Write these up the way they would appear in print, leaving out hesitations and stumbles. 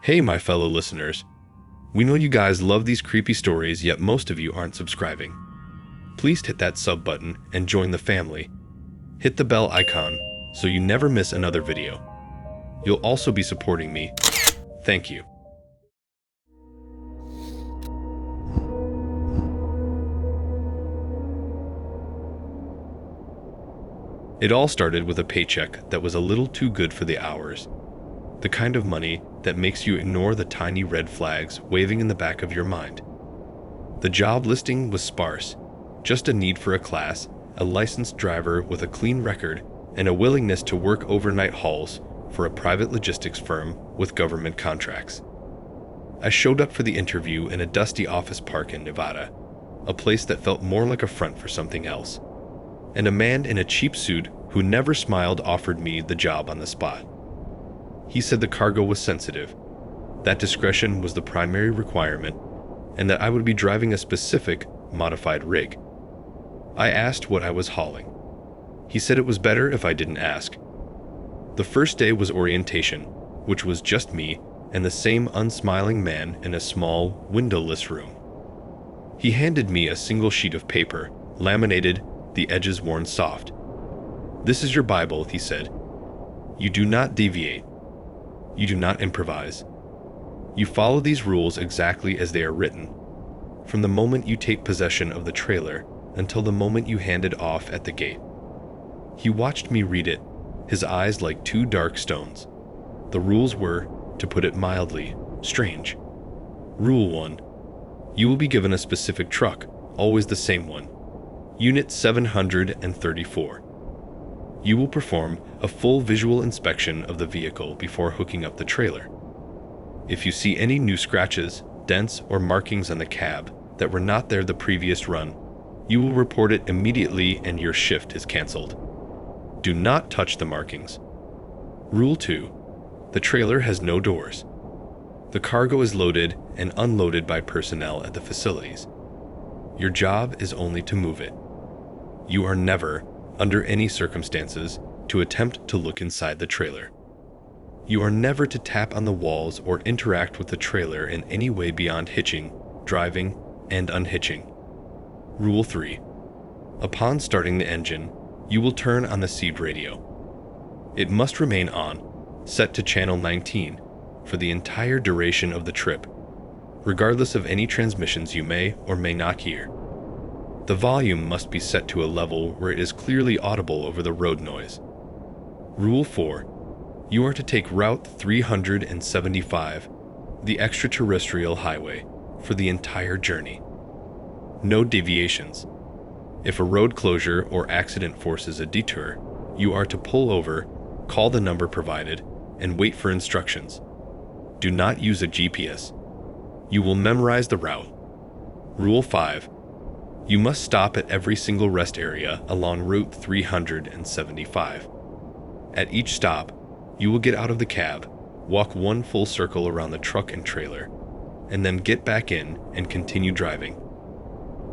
Hey, my fellow listeners. We know you guys love these creepy stories, yet most of you aren't subscribing. Please hit that sub button and join the family. Hit the bell icon so you never miss another video. You'll also be supporting me. Thank you. It all started with a paycheck that was a little too good for the hours. The kind of money that makes you ignore the tiny red flags waving in the back of your mind. The job listing was sparse, just a need for a class, a licensed driver with a clean record, and a willingness to work overnight hauls for a private logistics firm with government contracts. I showed up for the interview in a dusty office park in Nevada, a place that felt more like a front for something else. And a man in a cheap suit who never smiled offered me the job on the spot. He said the cargo was sensitive, that discretion was the primary requirement, and that I would be driving a specific, modified rig. I asked what I was hauling. He said it was better if I didn't ask. The first day was orientation, which was just me and the same unsmiling man in a small, windowless room. He handed me a single sheet of paper, laminated, the edges worn soft. "This is your Bible," he said. "You do not deviate. You do not improvise. You follow these rules exactly as they are written, from the moment you take possession of the trailer until the moment you hand it off at the gate." He watched me read it, his eyes like two dark stones. The rules were, to put it mildly, strange. Rule 1. You will be given a specific truck, always the same one. Unit 734. You will perform a full visual inspection of the vehicle before hooking up the trailer. If you see any new scratches, dents, or markings on the cab that were not there the previous run, you will report it immediately and your shift is canceled. Do not touch the markings. Rule 2. The trailer has no doors. The cargo is loaded and unloaded by personnel at the facilities. Your job is only to move it. You are never, under any circumstances, to attempt to look inside the trailer. You are never to tap on the walls or interact with the trailer in any way beyond hitching, driving, and unhitching. Rule 3. Upon starting the engine, you will turn on the seed radio. It must remain on, set to channel 19, for the entire duration of the trip, regardless of any transmissions you may or may not hear. The volume must be set to a level where it is clearly audible over the road noise. Rule 4. You are to take Route 375, the extraterrestrial highway, for the entire journey. No deviations. If a road closure or accident forces a detour, you are to pull over, call the number provided, and wait for instructions. Do not use a GPS. You will memorize the route. Rule 5. You must stop at every single rest area along Route 375. At each stop, you will get out of the cab, walk one full circle around the truck and trailer, and then get back in and continue driving.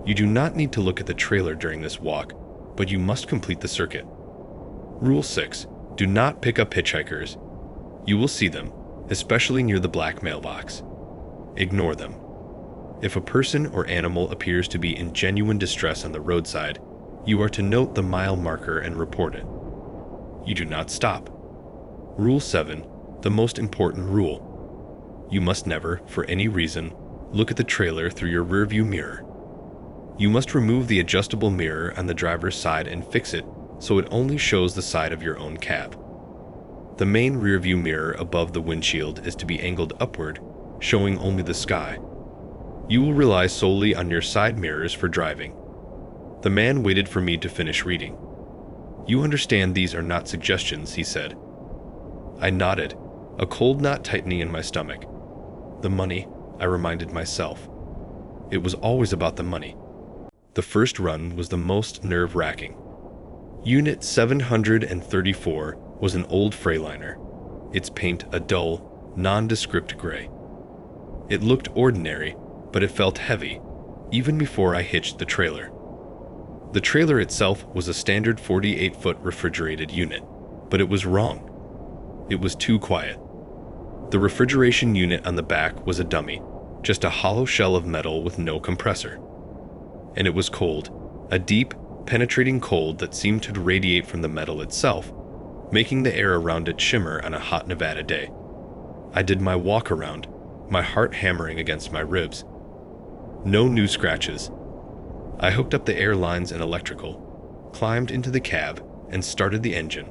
You do not need to look at the trailer during this walk, but you must complete the circuit. Rule 6. Do not pick up hitchhikers. You will see them, especially near the black mailbox. Ignore them. If a person or animal appears to be in genuine distress on the roadside, you are to note the mile marker and report it. You do not stop. Rule 7, the most important rule. You must never, for any reason, look at the trailer through your rearview mirror. You must remove the adjustable mirror on the driver's side and fix it so it only shows the side of your own cab. The main rearview mirror above the windshield is to be angled upward, showing only the sky. You will rely solely on your side mirrors for driving. The man waited for me to finish reading. "You understand these are not suggestions," he said. I nodded, a cold knot tightening in my stomach. The money, I reminded myself. It was always about the money. The first run was the most nerve-wracking. Unit 734 was an old Freightliner, its paint a dull, nondescript gray. It looked ordinary, but it felt heavy, even before I hitched the trailer. The trailer itself was a standard 48-foot refrigerated unit, but it was wrong. It was too quiet. The refrigeration unit on the back was a dummy, just a hollow shell of metal with no compressor. And it was cold, a deep, penetrating cold that seemed to radiate from the metal itself, making the air around it shimmer on a hot Nevada day. I did my walk around, my heart hammering against my ribs. No new scratches. I hooked up the air lines and electrical, climbed into the cab, and started the engine.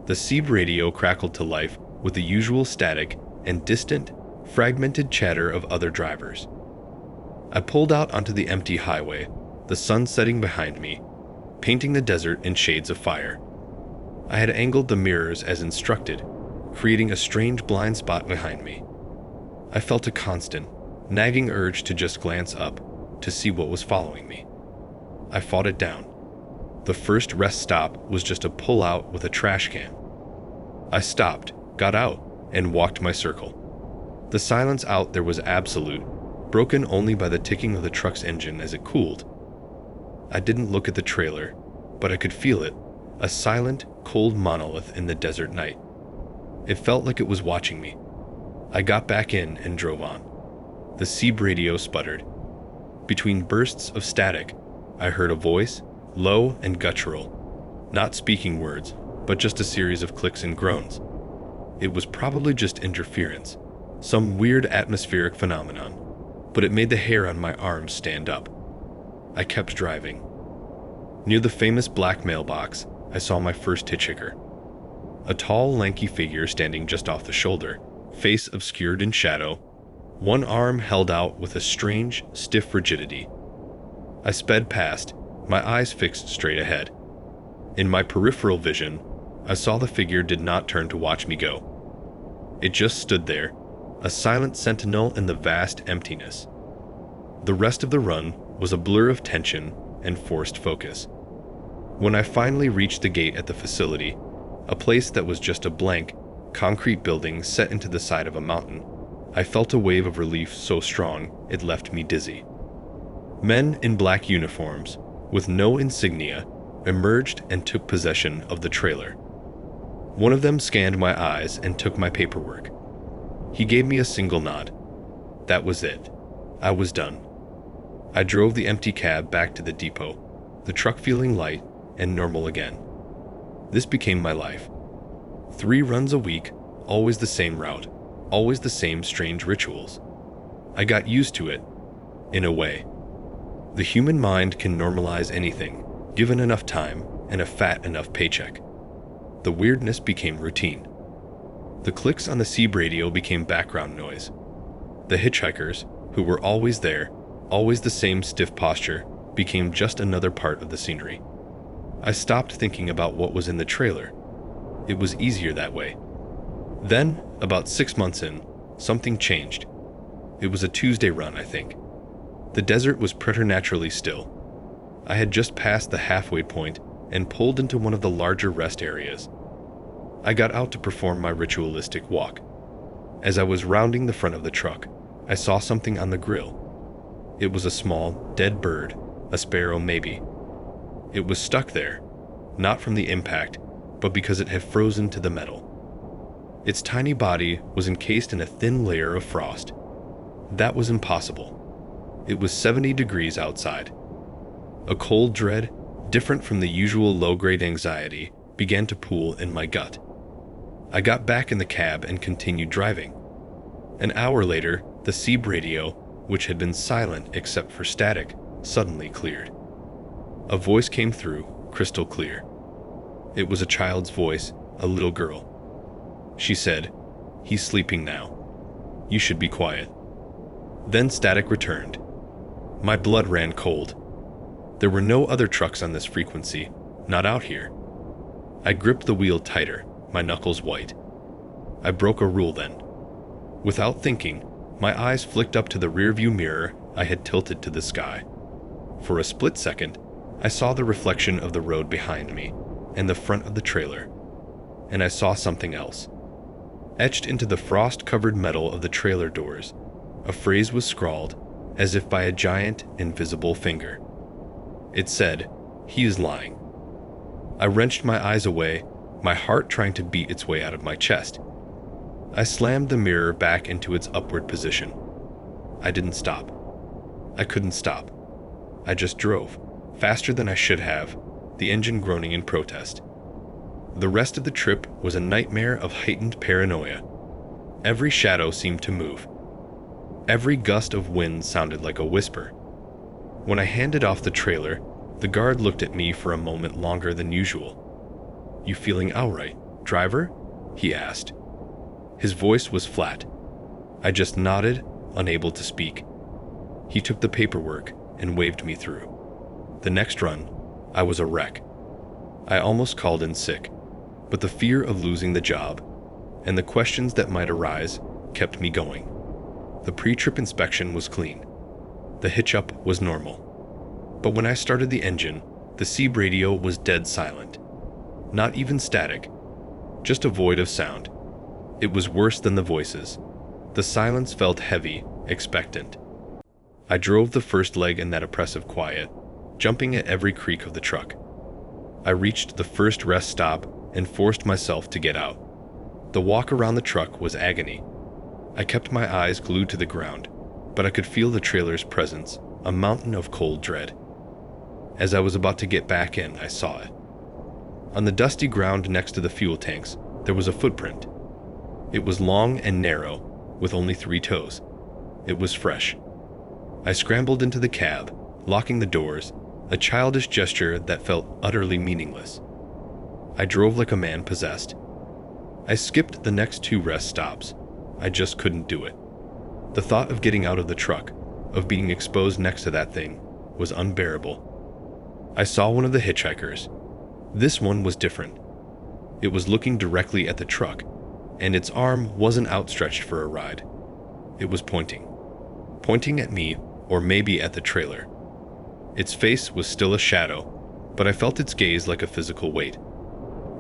The Seeb radio crackled to life with the usual static and distant, fragmented chatter of other drivers. I pulled out onto the empty highway, the sun setting behind me, painting the desert in shades of fire. I had angled the mirrors as instructed, creating a strange blind spot behind me. I felt a constant, nagging urge to just glance up, to see what was following me. I fought it down. The first rest stop was just a pull-out with a trash can. I stopped, got out, and walked my circle. The silence out there was absolute, broken only by the ticking of the truck's engine as it cooled. I didn't look at the trailer, but I could feel it, a silent, cold monolith in the desert night. It felt like it was watching me. I got back in and drove on. The Seeb radio sputtered. Between bursts of static, I heard a voice, low and guttural, not speaking words, but just a series of clicks and groans. It was probably just interference, some weird atmospheric phenomenon, but it made the hair on my arms stand up. I kept driving. Near the famous black mailbox, I saw my first hitchhiker. A tall, lanky figure standing just off the shoulder, face obscured in shadow, one arm held out with a strange, stiff rigidity. I sped past, my eyes fixed straight ahead. In my peripheral vision, I saw the figure did not turn to watch me go. It just stood there, a silent sentinel in the vast emptiness. The rest of the run was a blur of tension and forced focus. When I finally reached the gate at the facility, a place that was just a blank, concrete building set into the side of a mountain, I felt a wave of relief so strong it left me dizzy. Men in black uniforms, with no insignia, emerged and took possession of the trailer. One of them scanned my eyes and took my paperwork. He gave me a single nod. That was it. I was done. I drove the empty cab back to the depot, the truck feeling light and normal again. This became my life. 3 runs a week, always the same route, always the same strange rituals. I got used to it, in a way. The human mind can normalize anything, given enough time and a fat enough paycheck. The weirdness became routine. The clicks on the Seeb radio became background noise. The hitchhikers, who were always there, always the same stiff posture, became just another part of the scenery. I stopped thinking about what was in the trailer. It was easier that way. Then, about 6 months in, something changed. It was a Tuesday run, I think. The desert was preternaturally still. I had just passed the halfway point and pulled into one of the larger rest areas. I got out to perform my ritualistic walk. As I was rounding the front of the truck, I saw something on the grill. It was a small, dead bird, a sparrow maybe. It was stuck there, not from the impact, but because it had frozen to the metal. Its tiny body was encased in a thin layer of frost. That was impossible. It was 70 degrees outside. A cold dread, different from the usual low-grade anxiety, began to pool in my gut. I got back in the cab and continued driving. An hour later, the Seeb radio, which had been silent except for static, suddenly cleared. A voice came through, crystal clear. It was a child's voice, a little girl. She said, "He's sleeping now. You should be quiet." Then static returned. My blood ran cold. There were no other trucks on this frequency, not out here. I gripped the wheel tighter, my knuckles white. I broke a rule then. Without thinking, my eyes flicked up to the rearview mirror I had tilted to the sky. For a split second, I saw the reflection of the road behind me and the front of the trailer, and I saw something else. Etched into the frost-covered metal of the trailer doors, a phrase was scrawled, as if by a giant, invisible finger. It said, "He is lying." I wrenched my eyes away, my heart trying to beat its way out of my chest. I slammed the mirror back into its upward position. I didn't stop. I couldn't stop. I just drove, faster than I should have, the engine groaning in protest. The rest of the trip was a nightmare of heightened paranoia. Every shadow seemed to move. Every gust of wind sounded like a whisper. When I handed off the trailer, the guard looked at me for a moment longer than usual. "You feeling all right, driver?" he asked. His voice was flat. I just nodded, unable to speak. He took the paperwork and waved me through. The next run, I was a wreck. I almost called in sick, but the fear of losing the job and the questions that might arise kept me going. The pre-trip inspection was clean. The hitch-up was normal. But when I started the engine, the SEEB radio was dead silent. Not even static, just a void of sound. It was worse than the voices. The silence felt heavy, expectant. I drove the first leg in that oppressive quiet, jumping at every creak of the truck. I reached the first rest stop and forced myself to get out. The walk around the truck was agony. I kept my eyes glued to the ground, but I could feel the trailer's presence, a mountain of cold dread. As I was about to get back in, I saw it. On the dusty ground next to the fuel tanks, there was a footprint. It was long and narrow, with only 3 toes. It was fresh. I scrambled into the cab, locking the doors, a childish gesture that felt utterly meaningless. I drove like a man possessed. I skipped the next 2 rest stops. I just couldn't do it. The thought of getting out of the truck, of being exposed next to that thing, was unbearable. I saw one of the hitchhikers. This one was different. It was looking directly at the truck, and its arm wasn't outstretched for a ride. It was pointing. Pointing at me, or maybe at the trailer. Its face was still a shadow, but I felt its gaze like a physical weight.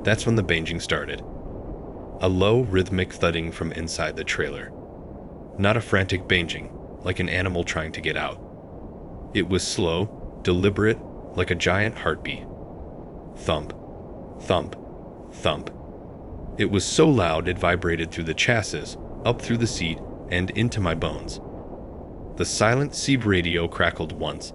That's when the banging started. A low, rhythmic thudding from inside the trailer. Not a frantic banging, like an animal trying to get out. It was slow, deliberate, like a giant heartbeat. Thump, thump, thump. It was so loud it vibrated through the chassis, up through the seat, and into my bones. The silent SEEB radio crackled once,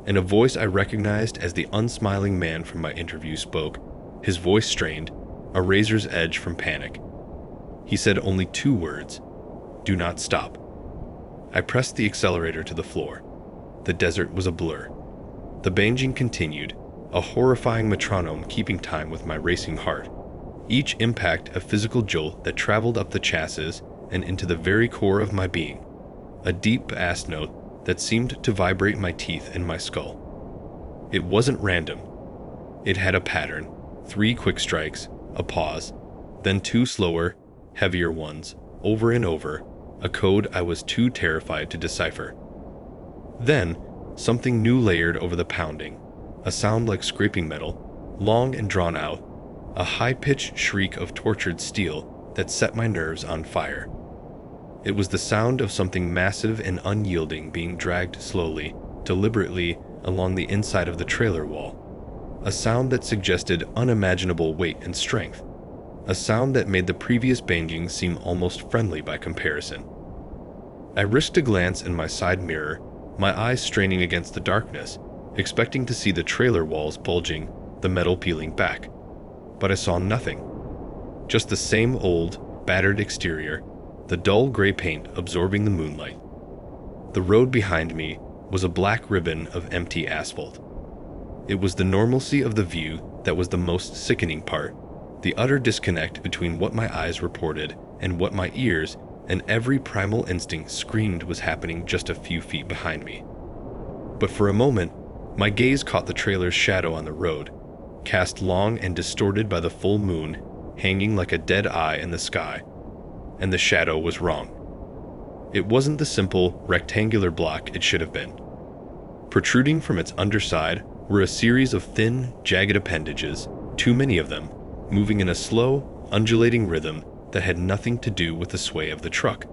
and a voice I recognized as the unsmiling man from my interview spoke, his voice strained, a razor's edge from panic. He said only 2 words: "Do not stop." I pressed the accelerator to the floor. The desert was a blur. The banging continued, a horrifying metronome keeping time with my racing heart. Each impact a physical jolt that traveled up the chassis and into the very core of my being. A deep bass note that seemed to vibrate my teeth and my skull. It wasn't random. It had a pattern, 3 quick strikes, a pause, then 2 slower, heavier ones, over and over, a code I was too terrified to decipher. Then, something new layered over the pounding, a sound like scraping metal, long and drawn out, a high-pitched shriek of tortured steel that set my nerves on fire. It was the sound of something massive and unyielding being dragged slowly, deliberately, along the inside of the trailer wall. A sound that suggested unimaginable weight and strength. A sound that made the previous banging seem almost friendly by comparison. I risked a glance in my side mirror, my eyes straining against the darkness, expecting to see the trailer walls bulging, the metal peeling back. But I saw nothing. Just the same old, battered exterior, the dull gray paint absorbing the moonlight. The road behind me was a black ribbon of empty asphalt. It was the normalcy of the view that was the most sickening part, the utter disconnect between what my eyes reported and what my ears and every primal instinct screamed was happening just a few feet behind me. But for a moment, my gaze caught the trailer's shadow on the road, cast long and distorted by the full moon, hanging like a dead eye in the sky. And the shadow was wrong. It wasn't the simple, rectangular block it should have been. Protruding from its underside were a series of thin, jagged appendages, too many of them, moving in a slow, undulating rhythm that had nothing to do with the sway of the truck,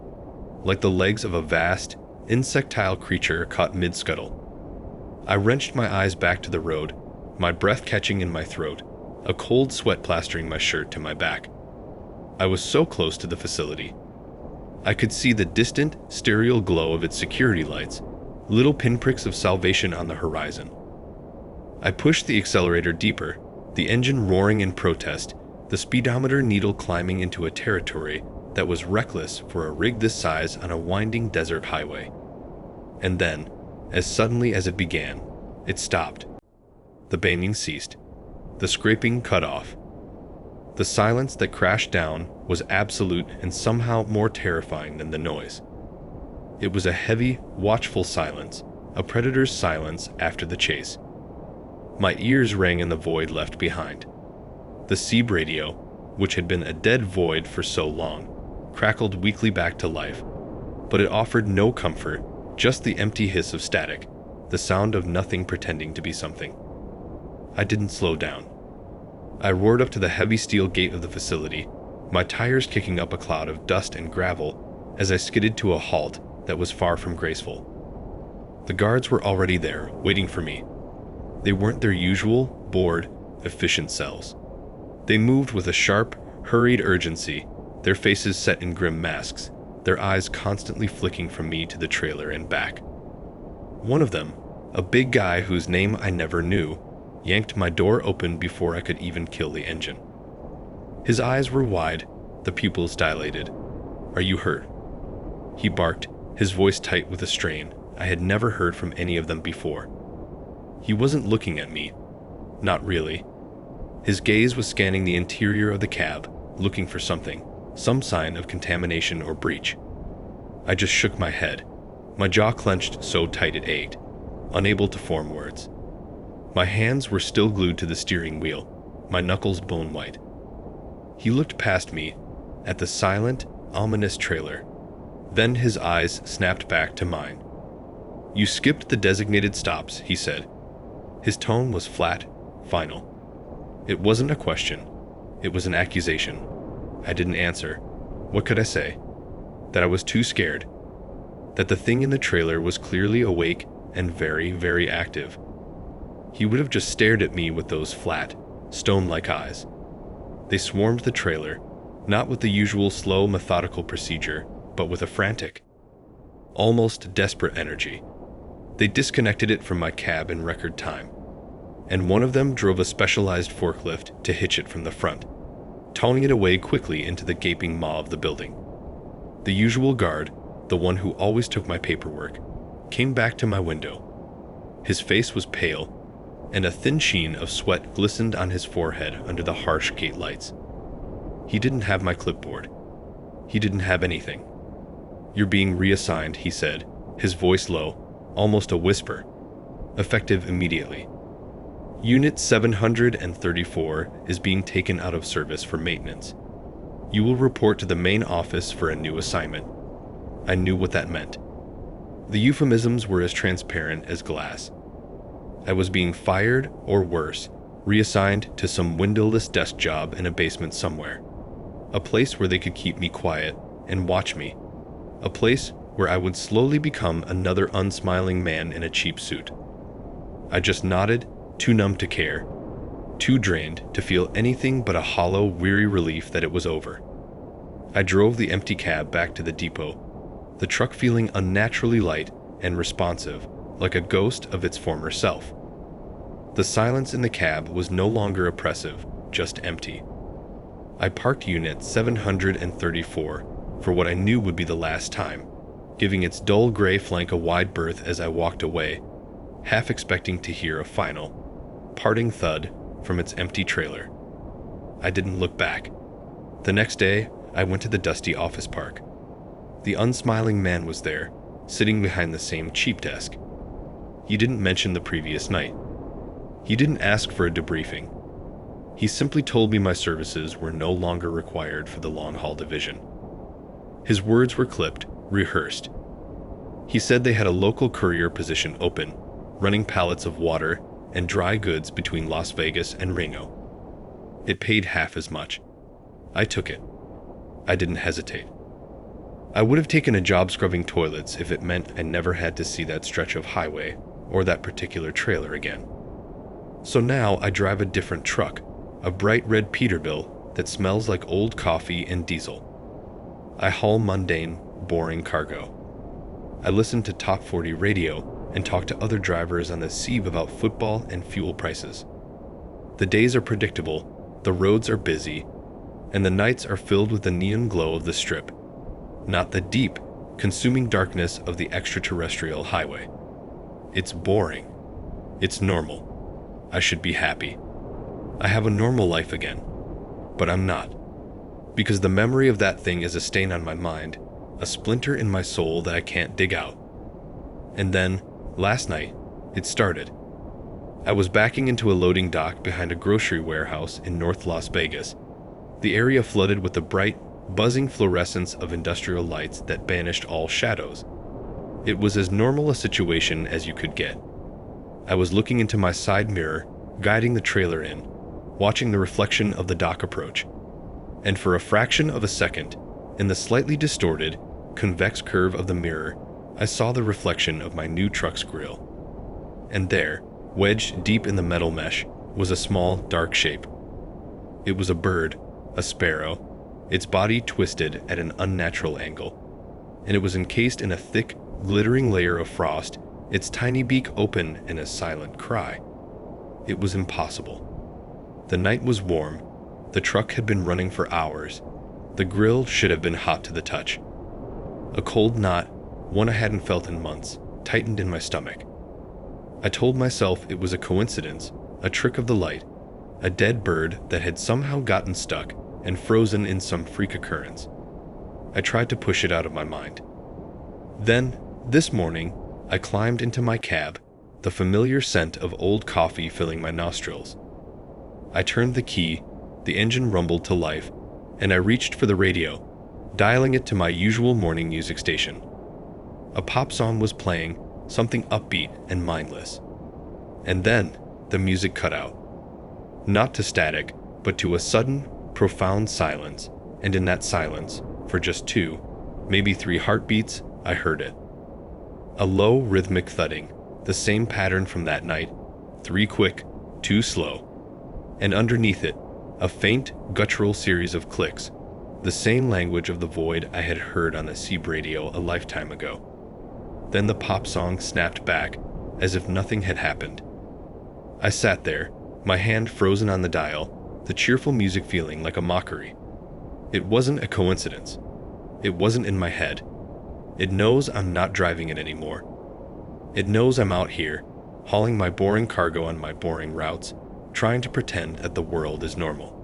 like the legs of a vast, insectile creature caught mid-scuttle. I wrenched my eyes back to the road, my breath catching in my throat, a cold sweat plastering my shirt to my back. I was so close to the facility, I could see the distant, sterile glow of its security lights, little pinpricks of salvation on the horizon. I pushed the accelerator deeper, the engine roaring in protest, the speedometer needle climbing into a territory that was reckless for a rig this size on a winding desert highway. And then, as suddenly as it began, it stopped. The banging ceased. The scraping cut off. The silence that crashed down was absolute and somehow more terrifying than the noise. It was a heavy, watchful silence, a predator's silence after the chase. My ears rang in the void left behind. The Seeb radio, which had been a dead void for so long, crackled weakly back to life, but it offered no comfort, just the empty hiss of static, the sound of nothing pretending to be something. I didn't slow down. I roared up to the heavy steel gate of the facility, my tires kicking up a cloud of dust and gravel as I skidded to a halt that was far from graceful. The guards were already there, waiting for me. They weren't their usual, bored, efficient selves. They moved with a sharp, hurried urgency, their faces set in grim masks, their eyes constantly flicking from me to the trailer and back. One of them, a big guy whose name I never knew, yanked my door open before I could even kill the engine. His eyes were wide, the pupils dilated. "Are you hurt?" He barked, his voice tight with a strain I had never heard from any of them before. He wasn't looking at me. Not really. His gaze was scanning the interior of the cab, looking for something, some sign of contamination or breach. I just shook my head, my jaw clenched so tight it ached, unable to form words. My hands were still glued to the steering wheel, my knuckles bone white. He looked past me, at the silent, ominous trailer. Then his eyes snapped back to mine. "You skipped the designated stops," he said. His tone was flat, final. It wasn't a question. It was an accusation. I didn't answer. What could I say? That I was too scared. That the thing in the trailer was clearly awake and very, very active. He would have just stared at me with those flat, stone-like eyes. They swarmed the trailer, not with the usual slow, methodical procedure, but with a frantic, almost desperate energy. They disconnected it from my cab in record time, and one of them drove a specialized forklift to hitch it from the front, towing it away quickly into the gaping maw of the building. The usual guard, the one who always took my paperwork, came back to my window. His face was pale, and a thin sheen of sweat glistened on his forehead under the harsh gate lights. He didn't have my clipboard. He didn't have anything. "You're being reassigned," he said, his voice low, almost a whisper. "Effective immediately. Unit 734 is being taken out of service for maintenance. You will report to the main office for a new assignment." I knew what that meant. The euphemisms were as transparent as glass. I was being fired, or worse, reassigned to some windowless desk job in a basement somewhere. A place where they could keep me quiet and watch me. A place where I would slowly become another unsmiling man in a cheap suit. I just nodded, too numb to care, too drained to feel anything but a hollow, weary relief that it was over. I drove the empty cab back to the depot, the truck feeling unnaturally light and responsive, like a ghost of its former self. The silence in the cab was no longer oppressive, just empty. I parked Unit 734 for what I knew would be the last time, giving its dull gray flank a wide berth as I walked away, half expecting to hear a final, parting thud from its empty trailer. I didn't look back. The next day, I went to the dusty office park. The unsmiling man was there, sitting behind the same cheap desk. He didn't mention the previous night. He didn't ask for a debriefing. He simply told me my services were no longer required for the long-haul division. His words were clipped, rehearsed. He said they had a local courier position open, running pallets of water and dry goods between Las Vegas and Reno. It paid half as much. I took it. I didn't hesitate. I would have taken a job scrubbing toilets if it meant I never had to see that stretch of highway or that particular trailer again. So now I drive a different truck, a bright red Peterbilt that smells like old coffee and diesel. I haul mundane, boring cargo. I listened to Top 40 radio and talked to other drivers on the sieve about football and fuel prices. The days are predictable, the roads are busy, and the nights are filled with the neon glow of the strip, not the deep, consuming darkness of the extraterrestrial highway. It's boring. It's normal. I should be happy. I have a normal life again. But I'm not. Because the memory of that thing is a stain on my mind, a splinter in my soul that I can't dig out. And then, last night, it started. I was backing into a loading dock behind a grocery warehouse in North Las Vegas, the area flooded with the bright, buzzing fluorescence of industrial lights that banished all shadows. It was as normal a situation as you could get. I was looking into my side mirror, guiding the trailer in, watching the reflection of the dock approach. And for a fraction of a second, in the slightly distorted, convex curve of the mirror, I saw the reflection of my new truck's grill. And there, wedged deep in the metal mesh, was a small, dark shape. It was a bird, a sparrow, its body twisted at an unnatural angle, and it was encased in a thick, glittering layer of frost, its tiny beak open in a silent cry. It was impossible. The night was warm, the truck had been running for hours, the grill should have been hot to the touch. A cold knot, one I hadn't felt in months, tightened in my stomach. I told myself it was a coincidence, a trick of the light, a dead bird that had somehow gotten stuck and frozen in some freak occurrence. I tried to push it out of my mind. Then, this morning, I climbed into my cab, the familiar scent of old coffee filling my nostrils. I turned the key, the engine rumbled to life, and I reached for the radio, dialing it to my usual morning music station. A pop song was playing, something upbeat and mindless. And then, the music cut out. Not to static, but to a sudden, profound silence, and in that silence, for just 2, maybe 3 heartbeats, I heard it. A low, rhythmic thudding, the same pattern from that night, 3 quick, 2 slow. And underneath it, a faint, guttural series of clicks, the same language of the void I had heard on the Seab radio a lifetime ago. Then the pop song snapped back, as if nothing had happened. I sat there, my hand frozen on the dial, the cheerful music feeling like a mockery. It wasn't a coincidence. It wasn't in my head. It knows I'm not driving it anymore. It knows I'm out here, hauling my boring cargo on my boring routes, trying to pretend that the world is normal.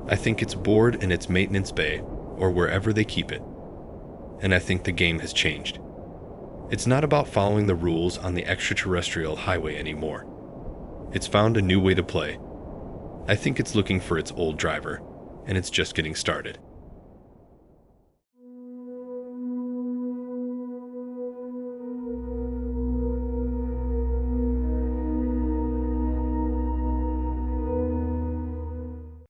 I think it's bored in its maintenance bay, or wherever they keep it. And I think the game has changed. It's not about following the rules on the extraterrestrial highway anymore. It's found a new way to play. I think it's looking for its old driver, and it's just getting started.